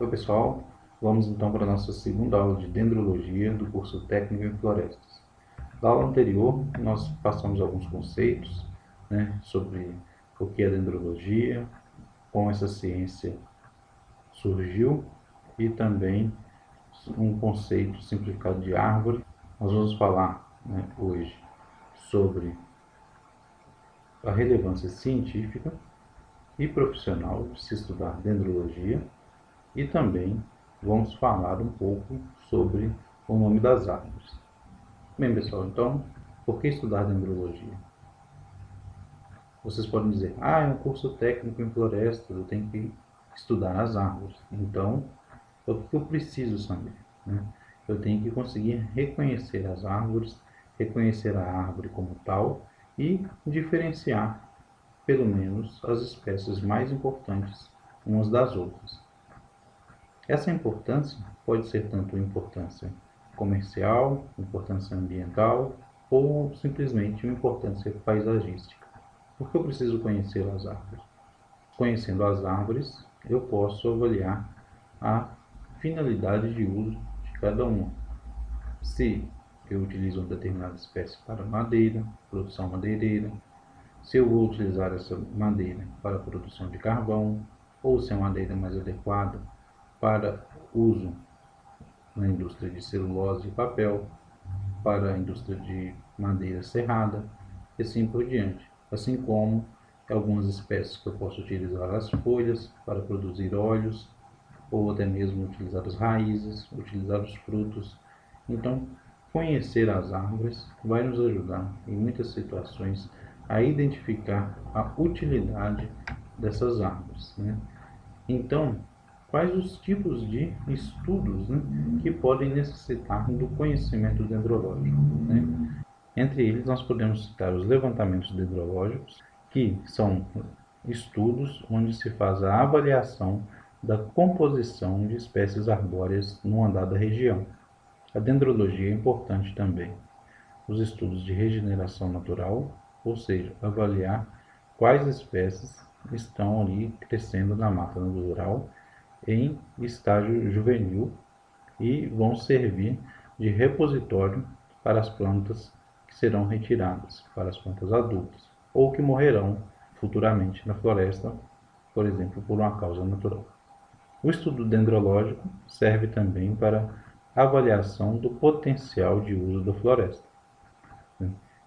Oi pessoal, vamos então para a nossa segunda aula de Dendrologia do curso Técnico em Florestas. Na aula anterior, nós passamos alguns conceitos, sobre o que é dendrologia, como essa ciência surgiu e também um conceito simplificado de árvore. Nós vamos falar hoje sobre a relevância científica e profissional de se estudar dendrologia e também vamos falar um pouco sobre o nome das árvores. Bem, pessoal, então, por que estudar dendrologia? Vocês podem dizer, é um curso técnico em florestas, eu tenho que estudar as árvores. Então, o que eu preciso saber? Eu tenho que conseguir reconhecer as árvores, reconhecer a árvore como tal e diferenciar, pelo menos, as espécies mais importantes umas das outras. Essa importância pode ser tanto importância comercial, importância ambiental ou simplesmente uma importância paisagística. Por que eu preciso conhecer as árvores? Conhecendo as árvores, eu posso avaliar a finalidade de uso de cada uma. Se eu utilizo uma determinada espécie para madeira, produção madeireira, se eu vou utilizar essa madeira para a produção de carvão, ou se a madeira é mais adequada para uso na indústria de celulose e papel, para a indústria de madeira serrada e assim por diante. Assim como algumas espécies que eu posso utilizar as folhas para produzir óleos, ou até mesmo utilizar as raízes, utilizar os frutos. Então, conhecer as árvores vai nos ajudar em muitas situações a identificar a utilidade dessas árvores. Então, quais os tipos de estudos que podem necessitar do conhecimento dendrológico? Entre eles, nós podemos citar os levantamentos dendrológicos, que são estudos onde se faz a avaliação da composição de espécies arbóreas no andar da região. A dendrologia é importante também. Os estudos de regeneração natural, ou seja, avaliar quais espécies estão ali crescendo na mata natural em estágio juvenil e vão servir de repositório para as plantas que serão retiradas, para as plantas adultas, ou que morrerão futuramente na floresta, por exemplo, por uma causa natural. O estudo dendrológico serve também para avaliação do potencial de uso da floresta.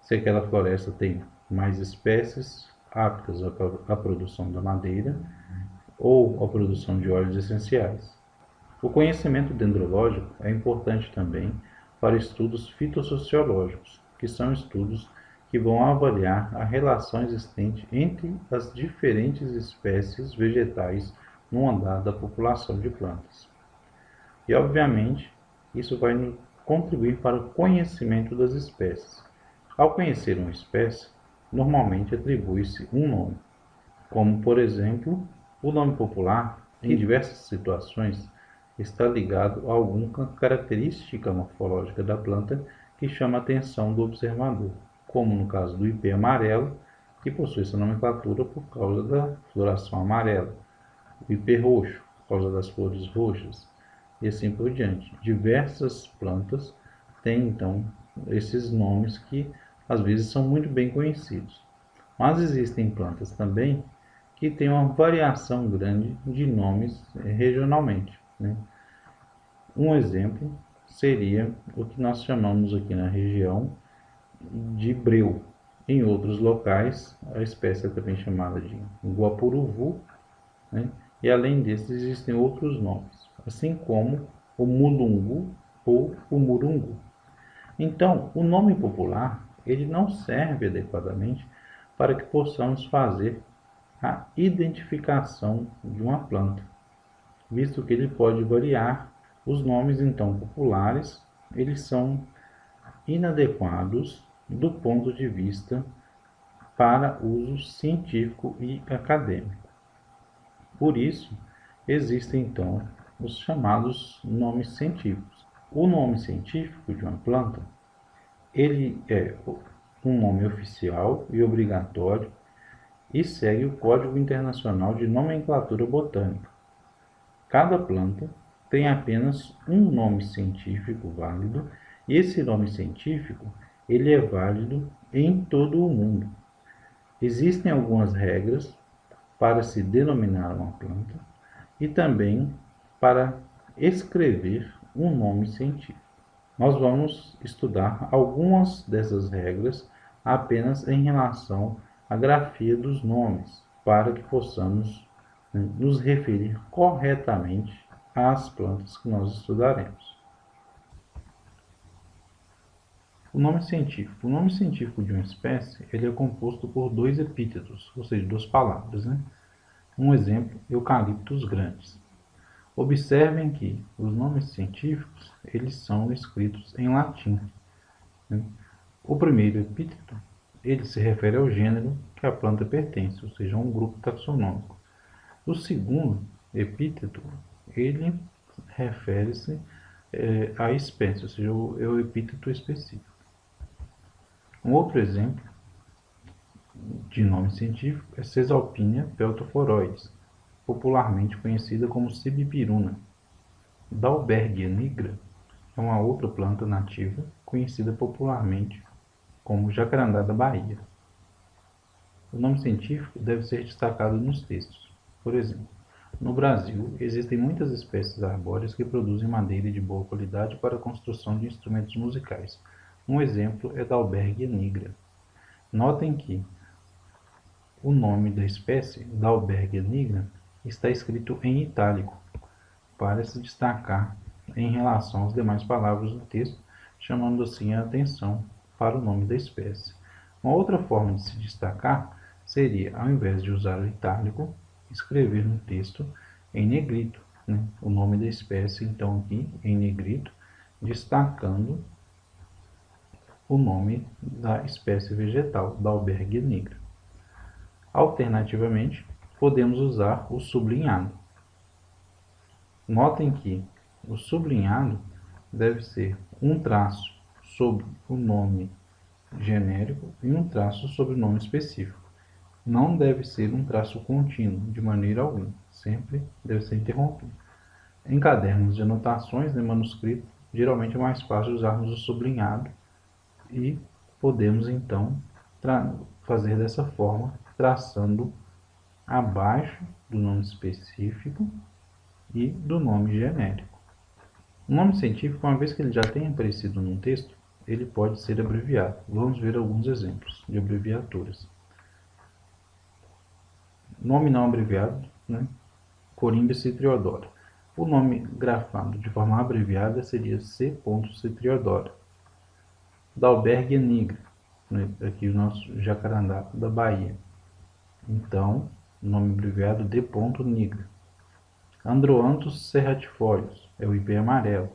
Se aquela floresta tem mais espécies aptas à produção da madeira ou à produção de óleos essenciais. O conhecimento dendrológico é importante também para estudos fitossociológicos, que são estudos que vão avaliar a relação existente entre as diferentes espécies vegetais no andar da população de plantas. E, obviamente, isso vai contribuir para o conhecimento das espécies. Ao conhecer uma espécie, normalmente atribui-se um nome, como, por exemplo, o nome popular, em diversas situações, está ligado a alguma característica morfológica da planta que chama a atenção do observador, como no caso do ipê amarelo, que possui essa nomenclatura por causa da floração amarela, o ipê roxo, por causa das flores roxas, e assim por diante. Diversas plantas têm, então, esses nomes que às vezes são muito bem conhecidos. Mas existem plantas também que têm uma variação grande de nomes regionalmente. Um exemplo seria o que nós chamamos aqui na região de breu. Em outros locais, a espécie é também chamada de guapuruvu, e além desses existem outros nomes, assim como o mulungu ou o murungu. Então, o nome popular ele não serve adequadamente para que possamos fazer a identificação de uma planta, visto que ele pode variar. Os nomes então populares, eles são inadequados do ponto de vista para uso científico e acadêmico. Por isso, existem então os chamados nomes científicos. O nome científico de uma planta, ele é um nome oficial e obrigatório e segue o Código Internacional de Nomenclatura Botânica. Cada planta tem apenas um nome científico válido, e esse nome científico ele é válido em todo o mundo. Existem algumas regras para se denominar uma planta e também para escrever um nome científico. Nós vamos estudar algumas dessas regras apenas em relação à grafia dos nomes, para que possamos nos referir corretamente às plantas que nós estudaremos. O nome científico. O nome científico de uma espécie ele é composto por dois epítetos, ou seja, duas palavras. Um exemplo, eucaliptos grandes. Observem que os nomes científicos eles são escritos em latim. O primeiro epíteto ele se refere ao gênero que a planta pertence, ou seja, a um grupo taxonômico. O segundo epíteto ele refere-se à espécie, ou seja, é o epíteto específico. Um outro exemplo de nome científico é Caesalpinia peltophoroides, popularmente conhecida como Sibipiruna. Dalbergia nigra é uma outra planta nativa conhecida popularmente como jacarandá da Bahia. O nome científico deve ser destacado nos textos. Por exemplo, no Brasil existem muitas espécies arbóreas que produzem madeira de boa qualidade para a construção de instrumentos musicais. Um exemplo é Dalbergia nigra. Notem que o nome da espécie, Dalbergia nigra, está escrito em itálico, para se destacar em relação às demais palavras do texto, chamando assim a atenção para o nome da espécie. Uma outra forma de se destacar seria, ao invés de usar o itálico, escrever no texto em negrito, o nome da espécie, então aqui em negrito, destacando o nome da espécie vegetal, Dalbergia nigra. Alternativamente, podemos usar o sublinhado. Notem que o sublinhado deve ser um traço sobre o nome genérico e um traço sobre o nome específico. Não deve ser um traço contínuo, de maneira alguma. Sempre deve ser interrompido. Em cadernos de anotações de manuscrito, geralmente é mais fácil usarmos o sublinhado e podemos então fazer dessa forma, traçando abaixo do nome específico e do nome genérico. O nome científico, uma vez que ele já tenha aparecido num texto, ele pode ser abreviado. Vamos ver alguns exemplos de abreviaturas. Nome não abreviado, Corymbia citriodora. O nome grafado de forma abreviada seria C. citriodora. Dalbergia nigra, aqui o nosso jacarandá da Bahia. Então, nome abreviado D. nigra. Androanthus serratifolius, é o ipê amarelo.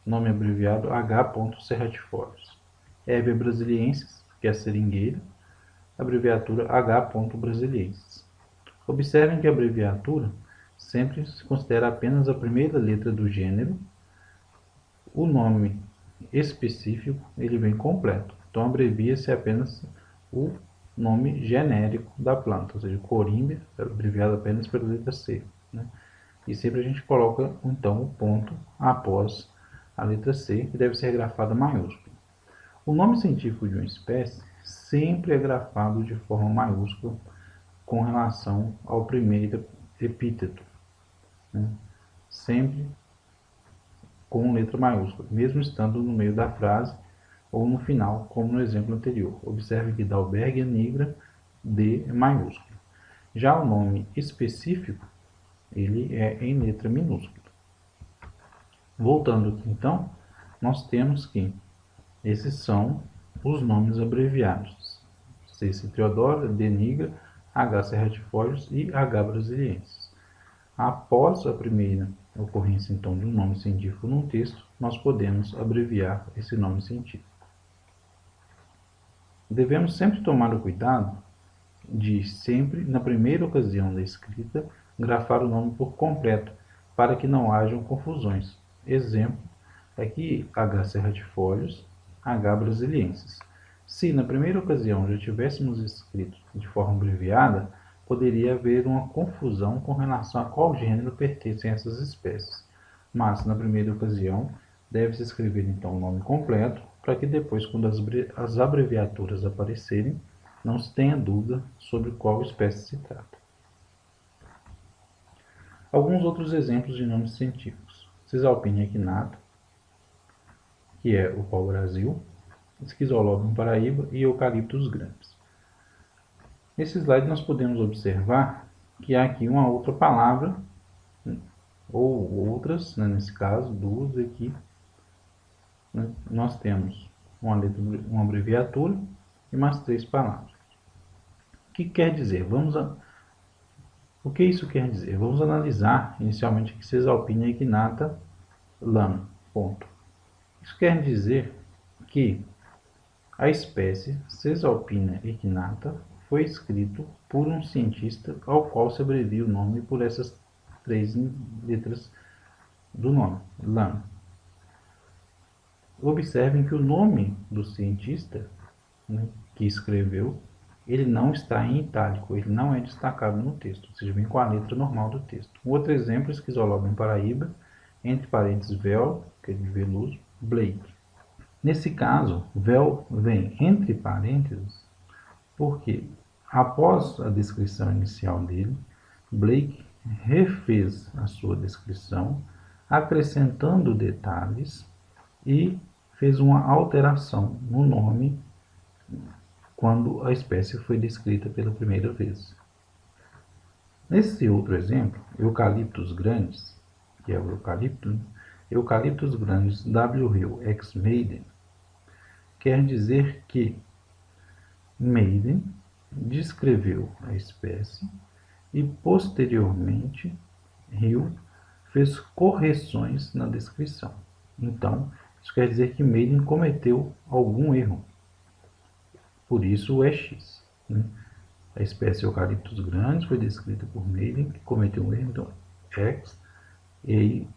Nome abreviado H. serratifolius. Hevea brasiliensis, que é a seringueira, abreviatura H. brasiliensis. Observem que a abreviatura sempre se considera apenas a primeira letra do gênero. O nome específico ele vem completo, então abrevia-se apenas o nome genérico da planta, ou seja, Corymbia, abreviado apenas pela letra C. E sempre a gente coloca então o ponto após a letra C, que deve ser grafada maiúscula. O nome científico de uma espécie sempre é grafado de forma maiúscula com relação ao primeiro epíteto, sempre com letra maiúscula, mesmo estando no meio da frase ou no final, como no exemplo anterior. Observe que Dalbergia nigra, D é maiúsculo. Já o nome específico, ele é em letra minúscula. Voltando aqui então, nós temos que esses são os nomes abreviados. C. citriodora, D. nigra, H. serratifolius e H. brasiliensis. Após a primeira ocorrência então de um nome científico num texto, nós podemos abreviar esse nome científico. Devemos sempre tomar o cuidado de sempre, na primeira ocasião da escrita, grafar o nome por completo, para que não hajam confusões. Exemplo, aqui H. serratifolius, H. brasiliensis. Se na primeira ocasião já tivéssemos escrito de forma abreviada, poderia haver uma confusão com relação a qual gênero pertencem essas espécies. Mas, na primeira ocasião, deve-se escrever então o nome completo, para que depois, quando as abreviaturas aparecerem, não se tenha dúvida sobre qual espécie se trata. Alguns outros exemplos de nomes científicos: Cisalpina equinata, que é o pau-brasil, Schizolobium paraíba e Eucaliptus grandis. Nesse slide nós podemos observar que há aqui uma outra palavra, ou outras, né, nesse caso, duas aqui. Né, nós temos uma abreviatura e mais 3 palavras. O que quer dizer? O que isso quer dizer? Vamos analisar inicialmente aqui Cisalpina equinata lam. Ponto. Isso quer dizer que a espécie Cisalpina equinata foi escrito por um cientista ao qual se abrevia o nome por essas 3 letras do nome, lam. Observem que o nome do cientista, né, que escreveu, ele não está em itálico, ele não é destacado no texto, ou seja, vem com a letra normal do texto. Outro exemplo é Schizolobium paraíba, entre parênteses Vel, que é de veludo, Blake. Nesse caso, Vel vem entre parênteses porque, após a descrição inicial dele, Blake refez a sua descrição, acrescentando detalhes e fez uma alteração no nome quando a espécie foi descrita pela primeira vez. Nesse outro exemplo, Eucaliptus grandis, que é o Eucaliptus grandis W. Hill ex Maiden, quer dizer que Maiden descreveu a espécie e, posteriormente, Hill fez correções na descrição. Então, isso quer dizer que Maiden cometeu algum erro. Por isso, é X. Né? A espécie Eucaliptus grandis foi descrita por Maiden, que cometeu um erro, então X, e aí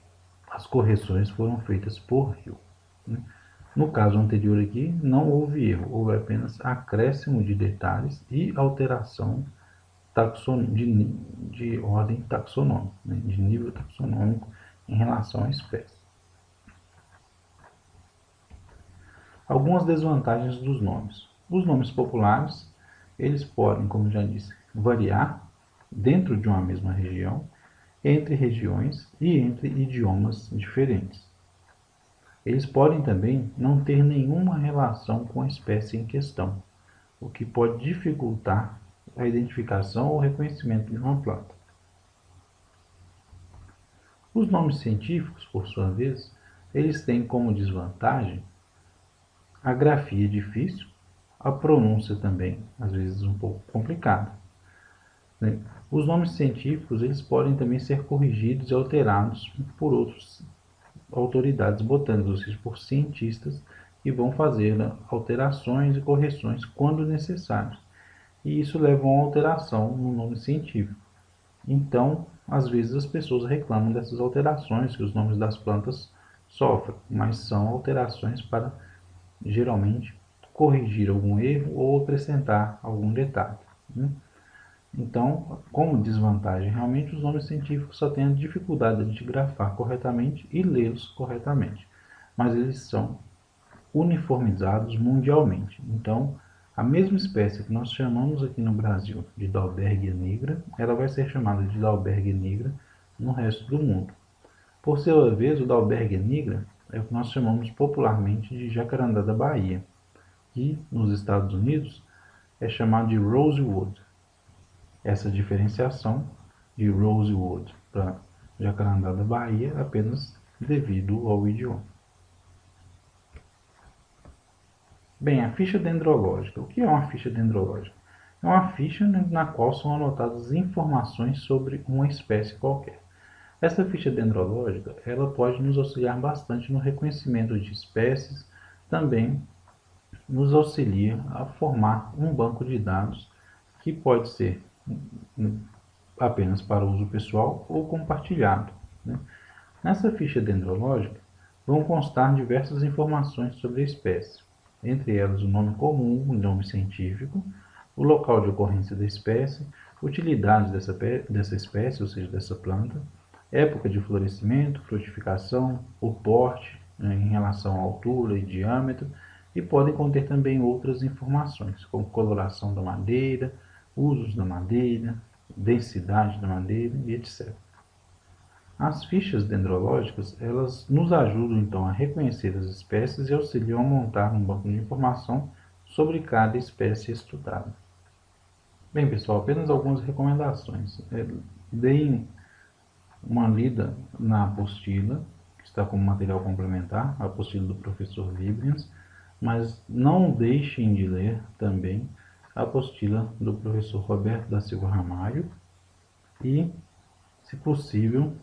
as correções foram feitas por Hill. Né? No caso anterior aqui, não houve erro, houve apenas acréscimo de detalhes e alteração de ordem taxonômica, né, de nível taxonômico em relação à espécie. Algumas desvantagens dos nomes. Os nomes populares, eles podem, como já disse, variar dentro de uma mesma região, entre regiões e entre idiomas diferentes. Eles podem também não ter nenhuma relação com a espécie em questão, o que pode dificultar a identificação ou reconhecimento de uma planta. Os nomes científicos, por sua vez, eles têm como desvantagem a grafia difícil, a pronúncia também, às vezes, um pouco complicada. Os nomes científicos eles podem também ser corrigidos e alterados por outras autoridades botânicas, ou seja, por cientistas que vão fazer alterações e correções quando necessários. E isso leva a uma alteração no nome científico. Então, às vezes as pessoas reclamam dessas alterações que os nomes das plantas sofrem, mas são alterações para, geralmente, corrigir algum erro ou acrescentar algum detalhe. Então, como desvantagem, realmente os nomes científicos só têm a dificuldade de grafar corretamente e lê-los corretamente, mas eles são uniformizados mundialmente. Então, a mesma espécie que nós chamamos aqui no Brasil de Dalbergia nigra, ela vai ser chamada de Dalbergia nigra no resto do mundo. Por sua vez, o Dalbergia nigra é o que nós chamamos popularmente de jacarandá da Bahia, que nos Estados Unidos é chamado de rosewood. Essa diferenciação de rosewood para jacarandá da Bahia é apenas devido ao idioma. Bem, a ficha dendrológica. O que é uma ficha dendrológica? É uma ficha na qual são anotadas informações sobre uma espécie qualquer. Essa ficha dendrológica ela pode nos auxiliar bastante no reconhecimento de espécies, também nos auxilia a formar um banco de dados que pode ser apenas para uso pessoal ou compartilhado. Nessa ficha dendrológica vão constar diversas informações sobre a espécie, entre elas o nome comum, o nome científico, o local de ocorrência da espécie, utilidades dessa espécie, ou seja, dessa planta, época de florescimento, frutificação, o porte, né, em relação à altura e diâmetro, e podem conter também outras informações, como coloração da madeira, usos da madeira, densidade da madeira e etc. As fichas dendrológicas, elas nos ajudam então a reconhecer as espécies e auxiliam a montar um banco de informação sobre cada espécie estudada. Bem, pessoal, apenas algumas recomendações. Deem uma lida na apostila, que está como material complementar, a apostila do professor Librians, mas não deixem de ler também a apostila do professor Roberto da Silva Ramalho e, se possível,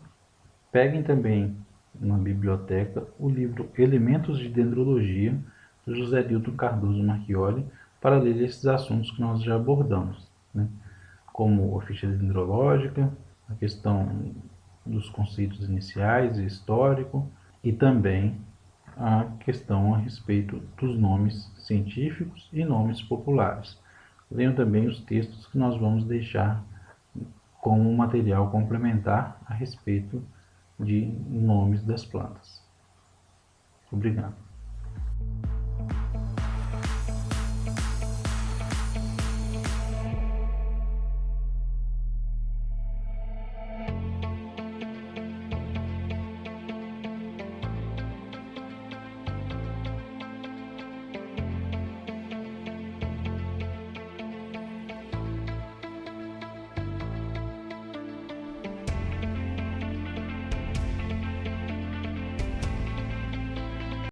peguem também na biblioteca o livro Elementos de Dendrologia, do José Nilton Cardoso Marchioli, para ler esses assuntos que nós já abordamos, né? Como a ficha dendrológica, a questão dos conceitos iniciais e histórico, e também a questão a respeito dos nomes científicos e nomes populares. Leiam também os textos que nós vamos deixar como material complementar a respeito de nomes das plantas. Obrigado.